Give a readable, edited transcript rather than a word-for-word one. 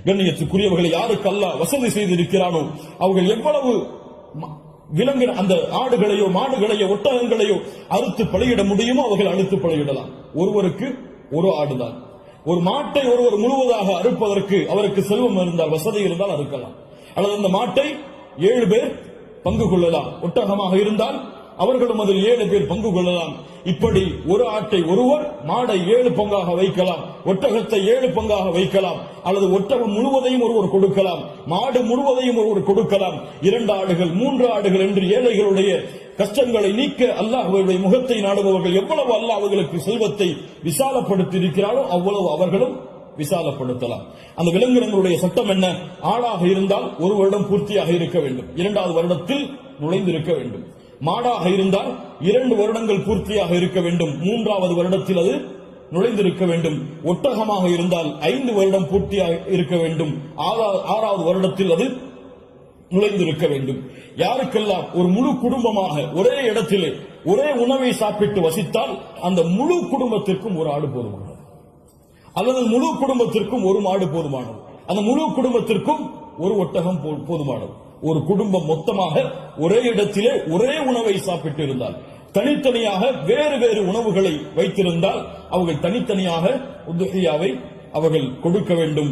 கண்ணியத்துக்குரியவர்களை யாருக்கு அல்லாஹ் வசதி செய்திருக்கிறானோ அவர்கள் எவ்வளவு விலங்கின அந்த ஆடுகளையோ மாடுகளையோ ஒட்டகங்களையோ அறுத்து பலியிட முடியுமோ அவர்கள் அறுத்து பலியிடலாம். ஒருவருக்கு ஒரு ஆடுதான். ஒரு மாட்டை ஒருவர் முழுவதாக அறுப்பதற்கு அவருக்கு செல்வம் இருந்தால், வசதி இருந்தால் அறுக்கலாம். அல்லது அந்த மாட்டை 7 பேர் பங்கு கொள்ளலாம். ஒட்டகமாக இருந்தால் அவர்களும் அதில் 7 பேர் பங்கு கொள்ளலாம். இப்படி ஒரு ஆட்டை ஒருவர், மாடை 7 பங்காக வைக்கலாம், ஒட்டகத்தை 7 பங்காக வைக்கலாம். அல்லது ஒட்டகம் முழுவதையும் ஒருவர் கொடுக்கலாம், மாடு முழுவதையும் ஒருவர் கொடுக்கலாம். 2 ஆடுகள் 3 ஆடுகள் என்று ஏழைகளுடைய கஷ்டங்களை நீக்க அல்லாஹ்வுடைய முகத்தை நாடுபவர்கள் எவ்வளவு அல்லாஹ் அவர்களுக்கு செல்வத்தை விசாலப்படுத்தி இருக்கிறாரோ அவ்வளவு அவர்களும் விசாலப்படுத்தலாம். அந்த விலங்கினங்களுடைய சட்டம் என்ன? ஆடாக இருந்தால் 1 வருடம் பூர்த்தியாக இருக்க வேண்டும், 2வது வருடத்தில் நுழைந்திருக்க வேண்டும். மாடாக இருந்தால் 2 வருடங்கள் பூர்த்தியாக இருக்க வேண்டும், 3வது வருடத்தில் அது நுழைந்திருக்க வேண்டும். ஒட்டகமாக இருந்தால் 5 வருடம் பூர்த்தியாக இருக்க வேண்டும், 6வது வருடத்தில் அது நுழைந்திருக்க வேண்டும். யாருக்கெல்லாம் ஒரு முழு குடும்பமாக ஒரே இடத்திலே ஒரே உணவை சாப்பிட்டு வசித்தால் அந்த முழு குடும்பத்திற்கும் ஒரு ஆடு போதுமானது, அல்லது முழு குடும்பத்திற்கும் ஒரு மாடு போதுமானது, அந்த முழு குடும்பத்திற்கும் ஒரு ஒட்டகம் போதுமானது. ஒரு குடும்பம் மொத்தமாக ஒரே இடத்திலே ஒரே உணவை சாப்பிட்டு இருந்தால், தனித்தனியாக வேறு வேறு உணவுகளை வைத்திருந்தால் அவர்கள் தனித்தனியாக உதுஹியாவை அவர்கள் கொடுக்க வேண்டும்.